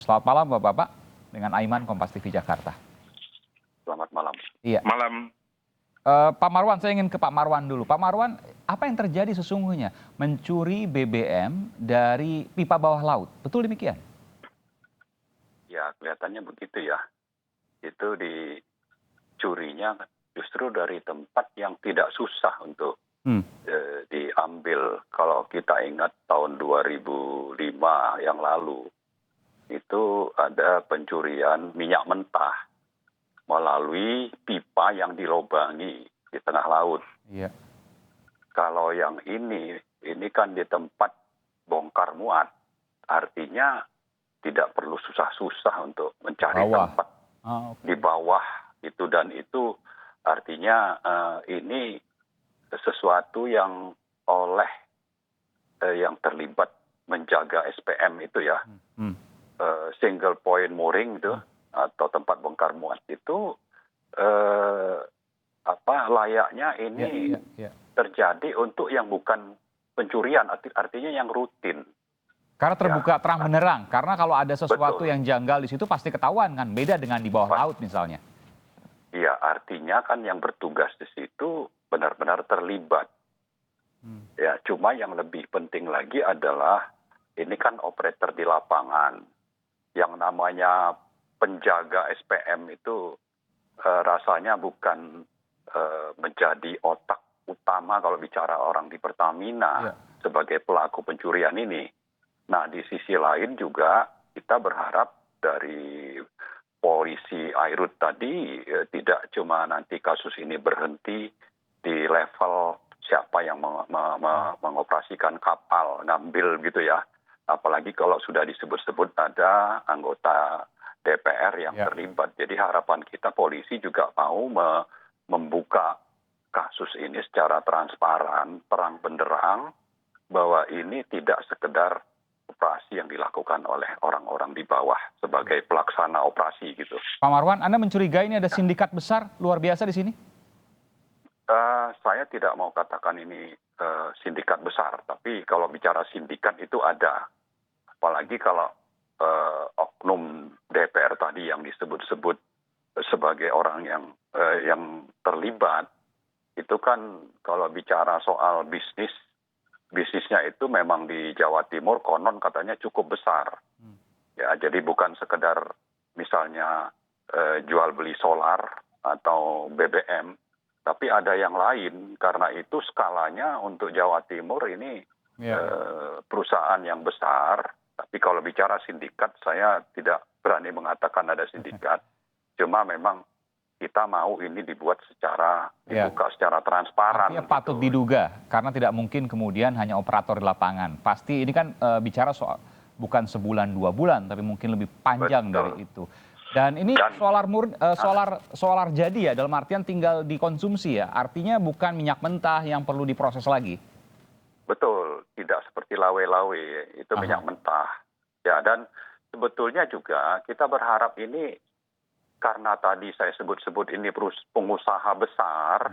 Selamat malam Bapak-Bapak, dengan Aiman, Kompas TV Jakarta. Selamat malam. Iya. Malam. Pak Marwan, saya ingin ke Pak Marwan dulu. Pak Marwan, apa yang terjadi sesungguhnya? Mencuri BBM dari pipa bawah laut, betul demikian? Ya, kelihatannya begitu ya. Itu dicurinya justru dari tempat yang tidak susah untuk diambil. Kalau kita ingat tahun 2005 yang lalu, itu ada pencurian minyak mentah melalui pipa yang dilobangi di tengah laut. Iya. Kalau yang ini kan di tempat bongkar muat, artinya tidak perlu susah-susah untuk mencari tempat di bawah itu, dan itu artinya ini sesuatu yang oleh yang terlibat menjaga SPM itu ya. Single point mooring itu atau tempat bongkar muat itu layaknya ini terjadi untuk yang bukan pencurian, artinya yang rutin. Karena terbuka terang benerang, karena kalau ada sesuatu yang janggal di situ pasti ketahuan kan, beda dengan di bawah laut misalnya. Iya, artinya kan yang bertugas di situ benar-benar terlibat. Ya, cuma yang lebih penting lagi adalah ini kan operator di lapangan. Yang namanya penjaga SPM itu rasanya bukan menjadi otak utama kalau bicara orang di Pertamina sebagai pelaku pencurian ini. Nah, di sisi lain juga kita berharap dari polisi Airut tadi tidak cuma nanti kasus ini berhenti di level siapa yang mengoperasikan kapal, ngambil gitu ya. Apalagi kalau sudah disebut-sebut ada anggota DPR yang terlibat. Jadi harapan kita polisi juga mau membuka kasus ini secara transparan, terang benderang, bahwa ini tidak sekedar operasi yang dilakukan oleh orang-orang di bawah sebagai pelaksana operasi gitu. Pak Marwan, Anda mencurigai ini ada sindikat besar luar biasa di sini? Saya tidak mau katakan ini sindikat besar, tapi kalau bicara sindikat itu ada. Apalagi kalau oknum DPR tadi yang disebut-sebut sebagai orang yang terlibat, itu kan kalau bicara soal bisnisnya itu memang di Jawa Timur konon katanya cukup besar. Ya, jadi bukan sekedar misalnya jual beli solar atau BBM, tapi ada yang lain. Karena itu skalanya untuk Jawa Timur ini perusahaan yang besar. Tapi kalau bicara sindikat, saya tidak berani mengatakan ada sindikat. Cuma memang kita mau ini dibuat dibuka secara transparan. Artinya patut diduga, karena tidak mungkin kemudian hanya operator di lapangan. Pasti ini kan bicara soal bukan sebulan 2 bulan, tapi mungkin lebih panjang dari itu. Dan ini solar jadi ya, dalam artian tinggal dikonsumsi ya. Artinya bukan minyak mentah yang perlu diproses lagi. Betul, tidak seperti lawe-lawe, itu minyak mentah. Ya, dan sebetulnya juga kita berharap ini, karena tadi saya sebut-sebut ini pengusaha besar,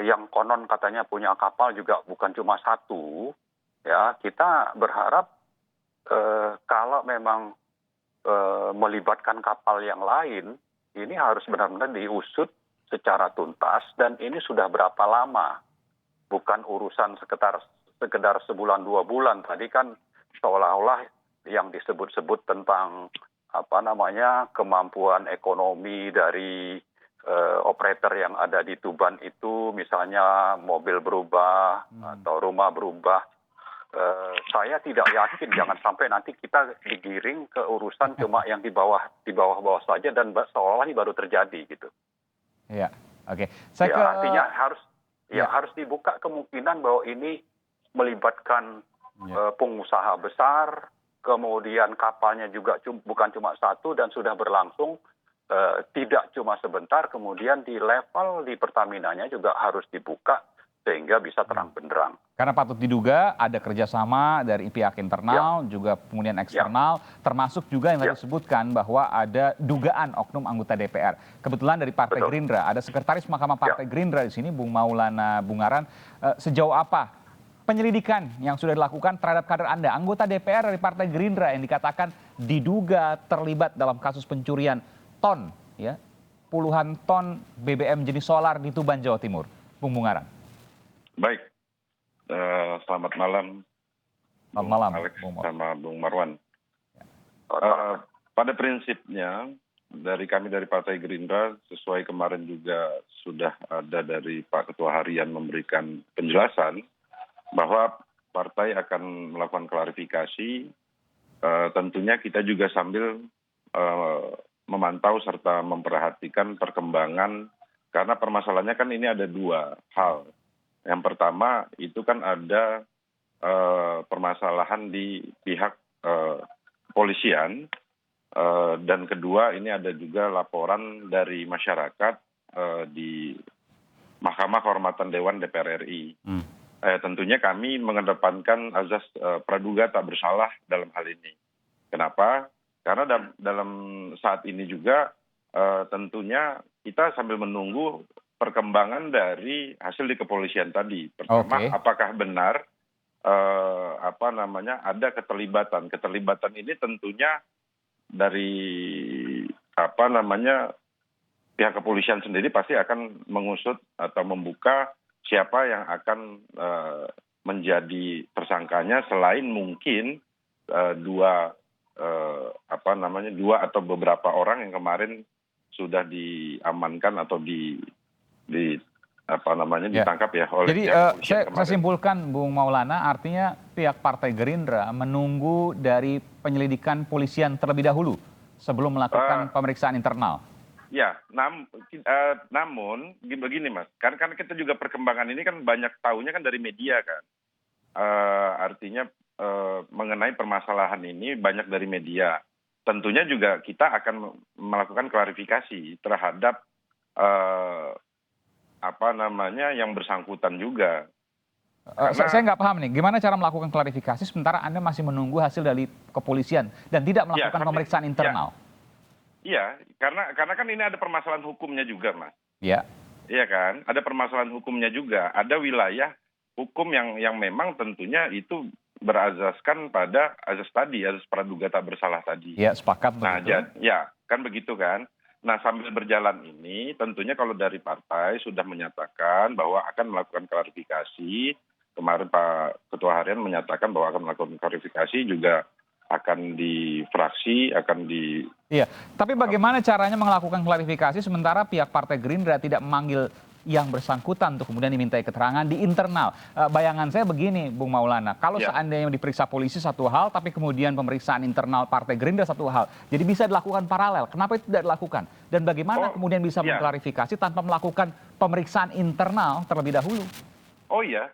yang konon katanya punya kapal juga bukan cuma satu, ya kita berharap kalau memang melibatkan kapal yang lain, ini harus benar-benar diusut secara tuntas, dan ini sudah berapa lama. Bukan urusan sekedar sebulan 2 bulan. Tadi kan seolah-olah yang disebut-sebut tentang kemampuan ekonomi dari operator yang ada di Tuban itu, misalnya mobil berubah atau rumah berubah. Saya tidak yakin, jangan sampai nanti kita digiring ke urusan cuma yang di bawah saja dan seolah-olah ini baru terjadi gitu. Iya, oke. Artinya harus dibuka kemungkinan bahwa ini melibatkan pengusaha besar, kemudian kapalnya juga bukan cuma satu dan sudah berlangsung tidak cuma sebentar, kemudian di level di Pertaminanya juga harus dibuka sehingga bisa terang benderang. Karena patut diduga ada kerjasama dari pihak internal, juga kemudian eksternal, termasuk juga yang tadi disebutkan bahwa ada dugaan oknum anggota DPR. Kebetulan dari Partai Gerindra, ada Sekretaris Mahkamah Partai Gerindra di sini, Bung Maulana Bungaran. Sejauh apa penyelidikan yang sudah dilakukan terhadap kader Anda, anggota DPR dari Partai Gerindra yang dikatakan diduga terlibat dalam kasus pencurian ton, ya, puluhan ton BBM jenis solar di Tuban, Jawa Timur. Bung Bungaran. Baik, selamat malam, Selamat malam, Alex Bung Mar. sama Bung Marwan. Pada prinsipnya, kami dari Partai Gerindra, sesuai kemarin juga sudah ada dari Pak Ketua Harian memberikan penjelasan, bahwa partai akan melakukan klarifikasi, tentunya kita juga sambil memantau serta memperhatikan perkembangan, karena permasalahannya kan ini ada dua hal. Yang pertama itu kan ada permasalahan di pihak polisian, dan kedua ini ada juga laporan dari masyarakat di Mahkamah Kehormatan Dewan DPR RI. Tentunya kami mengedepankan azas praduga tak bersalah dalam hal ini. Kenapa? Karena dalam saat ini juga tentunya kita sambil menunggu perkembangan dari hasil di kepolisian tadi. Pertama, apakah benar ada keterlibatan? Keterlibatan ini tentunya dari pihak kepolisian sendiri pasti akan mengusut atau membuka siapa yang akan menjadi tersangkanya, selain mungkin dua atau beberapa orang yang kemarin sudah diamankan atau ditangkap ya oleh Jadi pihak kepolisian saya simpulkan, Bung Maulana, artinya pihak Partai Gerindra menunggu dari penyelidikan polisian terlebih dahulu sebelum melakukan pemeriksaan internal. Ya, namun begini Mas, karena kita juga perkembangan ini kan banyak tahunya kan dari media kan. Artinya mengenai permasalahan ini banyak dari media. Tentunya juga kita akan melakukan klarifikasi terhadap yang bersangkutan juga. Saya nggak paham nih, gimana cara melakukan klarifikasi sementara Anda masih menunggu hasil dari kepolisian dan tidak melakukan pemeriksaan internal? Iya, karena kan ini ada permasalahan hukumnya juga, Mas. Iya. Iya kan, ada permasalahan hukumnya juga. Ada wilayah hukum yang memang tentunya itu berazaskan pada azas tadi, azas praduga tak bersalah tadi. Iya, sepakat begitu. Ya, kan begitu kan. Nah, sambil berjalan ini, tentunya kalau dari partai sudah menyatakan bahwa akan melakukan klarifikasi. Kemarin Pak Ketua Harian menyatakan bahwa akan melakukan klarifikasi, juga akan di fraksi, akan di... Iya, tapi bagaimana caranya melakukan klarifikasi sementara pihak Partai Gerindra tidak memanggil yang bersangkutan untuk kemudian dimintai keterangan di internal? Bayangan saya begini, Bung Maulana, kalau seandainya diperiksa polisi satu hal, tapi kemudian pemeriksaan internal Partai Gerindra satu hal, jadi bisa dilakukan paralel. Kenapa itu tidak dilakukan? Dan bagaimana kemudian bisa mengklarifikasi tanpa melakukan pemeriksaan internal terlebih dahulu? Oh iya,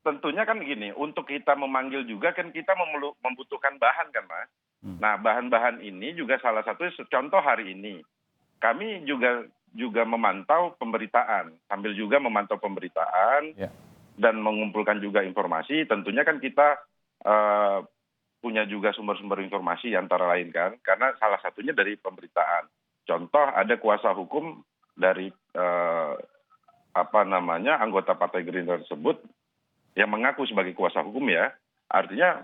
tentunya kan gini, untuk kita memanggil juga kan kita membutuhkan bahan kan Mas. Nah, bahan-bahan ini juga salah satu contoh hari ini. Kami juga memantau pemberitaan, sambil juga memantau pemberitaan dan mengumpulkan juga informasi. Tentunya kan kita punya juga sumber-sumber informasi antara lain kan, karena salah satunya dari pemberitaan. Contoh ada kuasa hukum dari anggota Partai Gerindra tersebut yang mengaku sebagai kuasa hukum ya, artinya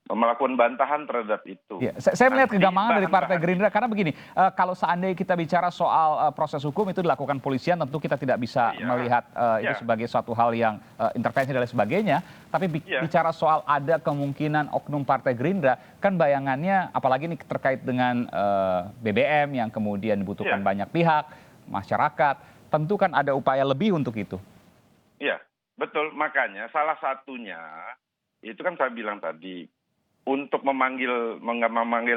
melakukan bantahan terhadap itu. Ya, saya melihat kegamangan dari Partai Gerindra karena begini, kalau seandainya kita bicara soal proses hukum itu dilakukan polisian, tentu kita tidak bisa melihat itu sebagai suatu hal yang intervensi dan lain sebagainya. Tapi bicara soal ada kemungkinan oknum Partai Gerindra, kan bayangannya apalagi ini terkait dengan BBM yang kemudian dibutuhkan banyak pihak, masyarakat, tentu kan ada upaya lebih untuk itu. Iya, betul. Makanya salah satunya itu kan saya bilang tadi, untuk memanggil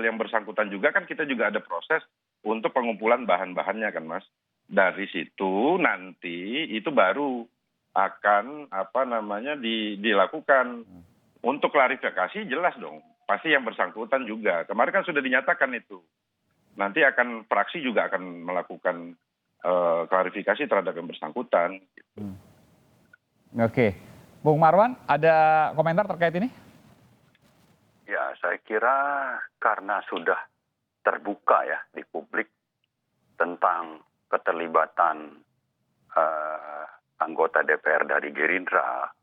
yang bersangkutan juga kan kita juga ada proses untuk pengumpulan bahan-bahannya kan Mas. Dari situ nanti itu baru akan dilakukan. Untuk klarifikasi jelas dong, pasti yang bersangkutan juga. Kemarin kan sudah dinyatakan itu. Nanti fraksi juga akan melakukan klarifikasi terhadap yang bersangkutan. Oke, Bung Marwan ada komentar terkait ini? Ya, saya kira karena sudah terbuka ya di publik tentang keterlibatan anggota DPR dari Gerindra,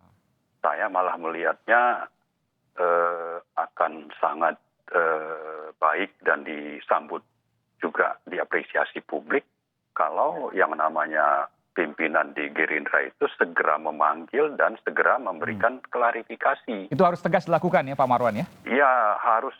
saya malah melihatnya akan sangat baik dan disambut juga diapresiasi publik kalau yang namanya pimpinan di Gerindra itu segera memanggil dan segera memberikan klarifikasi. Itu harus tegas dilakukan ya Pak Marwan ya? Ya harus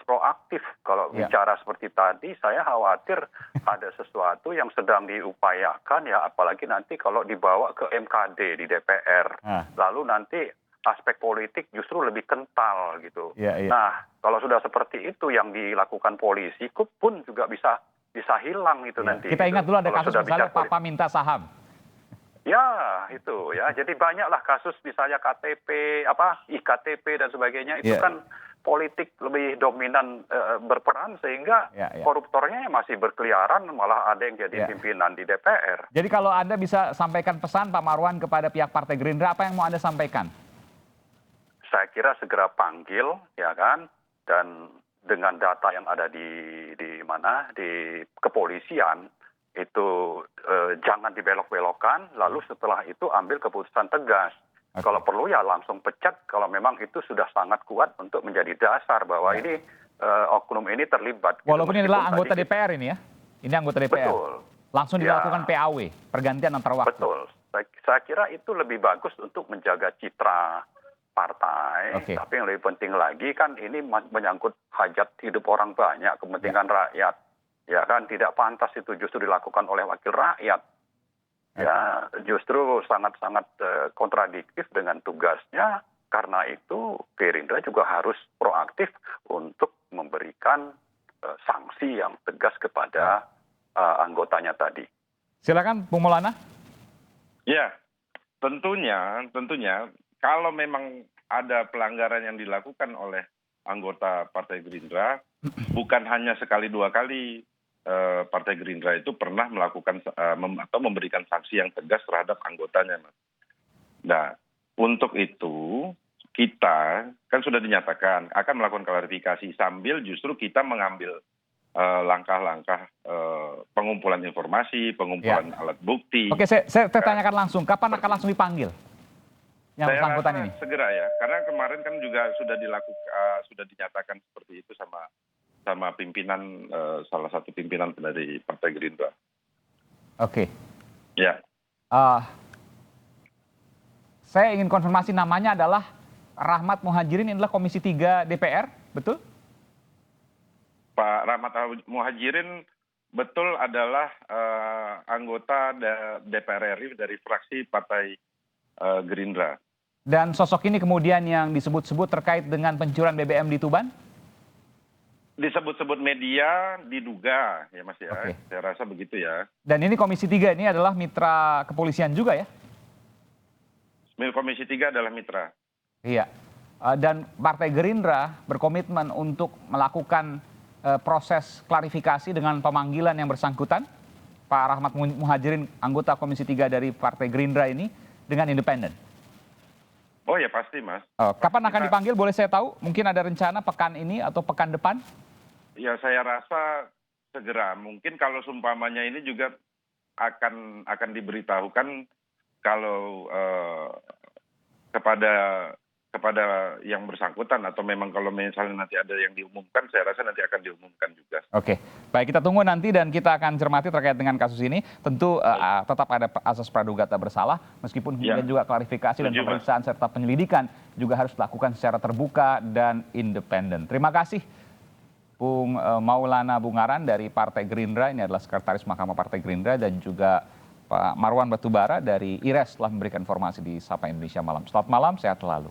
proaktif. Kalau Ya. bicara seperti tadi, saya khawatir ada sesuatu yang sedang diupayakan ya, apalagi nanti kalau dibawa ke MKD di DPR. Lalu nanti aspek politik justru lebih kental gitu. Ya, ya. Nah, kalau sudah seperti itu yang dilakukan polisi pun juga bisa bisa hilang itu Ya. nanti. Kita ingat gitu. dulu ada Kalau kasus sudah misalnya bicara Papa minta saham. Ya, itu ya. Jadi banyaklah kasus misalnya KTP, IKTP dan sebagainya itu Ya. kan politik lebih dominan berperan sehingga Ya, ya. koruptornya masih berkeliaran malah ada yang jadi Ya. pimpinan di DPR. Jadi kalau Anda bisa sampaikan pesan Pak Marwan kepada pihak Partai Gerindra, apa yang mau Anda sampaikan? Saya kira segera panggil ya kan, dan dengan data yang ada di kepolisian itu jangan dibelok-belokkan, lalu setelah itu ambil keputusan tegas. Oke. Kalau perlu ya langsung pecat kalau memang itu sudah sangat kuat untuk menjadi dasar bahwa ini oknum ini terlibat. Gitu. Walaupun ini adalah Meskipun anggota tadi DPR ini ya? Ini anggota DPR. Betul. Langsung Ya. dilakukan PAW, pergantian antar waktu. Betul. Saya kira itu lebih bagus untuk menjaga citra partai. Oke. Tapi yang lebih penting lagi kan ini menyangkut hajat hidup orang banyak, kepentingan rakyat. Ya kan tidak pantas itu justru dilakukan oleh wakil rakyat. Ya, justru sangat-sangat kontradiktif dengan tugasnya. Karena itu Gerindra juga harus proaktif untuk memberikan sanksi yang tegas kepada anggotanya tadi. Silakan Bung Maulana. Ya, tentunya kalau memang ada pelanggaran yang dilakukan oleh anggota Partai Gerindra, bukan hanya sekali dua kali Partai Gerindra itu pernah melakukan atau memberikan sanksi yang tegas terhadap anggotanya, Mas. Nah, untuk itu kita kan sudah dinyatakan akan melakukan klarifikasi sambil justru kita mengambil langkah-langkah pengumpulan informasi, pengumpulan alat bukti. Oke, saya tanyakan langsung, kapan akan langsung dipanggil yang Saya bersangkutan rasa ini? segera ya, karena kemarin kan juga sudah dinyatakan seperti itu sama pimpinan salah satu pimpinan dari Partai Gerindra. Oke. Ya, Saya ingin konfirmasi, namanya adalah Rahmat Muhajirin, ini adalah Komisi 3 DPR, betul? Pak Rahmat Muhajirin betul adalah anggota DPR RI dari fraksi Partai Gerindra. Dan sosok ini kemudian yang disebut-sebut terkait dengan pencurian BBM di Tuban? Disebut-sebut media diduga ya Mas ya. Oke. Saya rasa begitu ya. Dan ini Komisi 3 ini adalah mitra kepolisian juga ya? Komisi 3 adalah mitra. Iya. Dan Partai Gerindra berkomitmen untuk melakukan proses klarifikasi dengan pemanggilan yang bersangkutan, Pak Rahmat Muhajirin, anggota Komisi 3 dari Partai Gerindra ini, dengan independen. Oh ya pasti Mas. Kapan akan dipanggil, boleh saya tahu? Mungkin ada rencana pekan ini atau pekan depan? Ya saya rasa segera. Mungkin kalau seumpamanya ini juga akan diberitahukan kalau kepada yang bersangkutan, atau memang kalau misalnya nanti ada yang diumumkan, saya rasa nanti akan diumumkan juga. Oke, baik, kita tunggu nanti dan kita akan cermati terkait dengan kasus ini. Tentu tetap ada asas praduga tak bersalah, meskipun kemudian juga klarifikasi dan pemeriksaan serta penyelidikan juga harus dilakukan secara terbuka dan independen. Terima kasih Bung Maulana Bungaran dari Partai Gerindra, ini adalah Sekretaris Mahkamah Partai Gerindra, dan juga Pak Marwan Batubara dari IRES telah memberikan informasi di Sapa Indonesia Malam. Selamat malam, sehat selalu.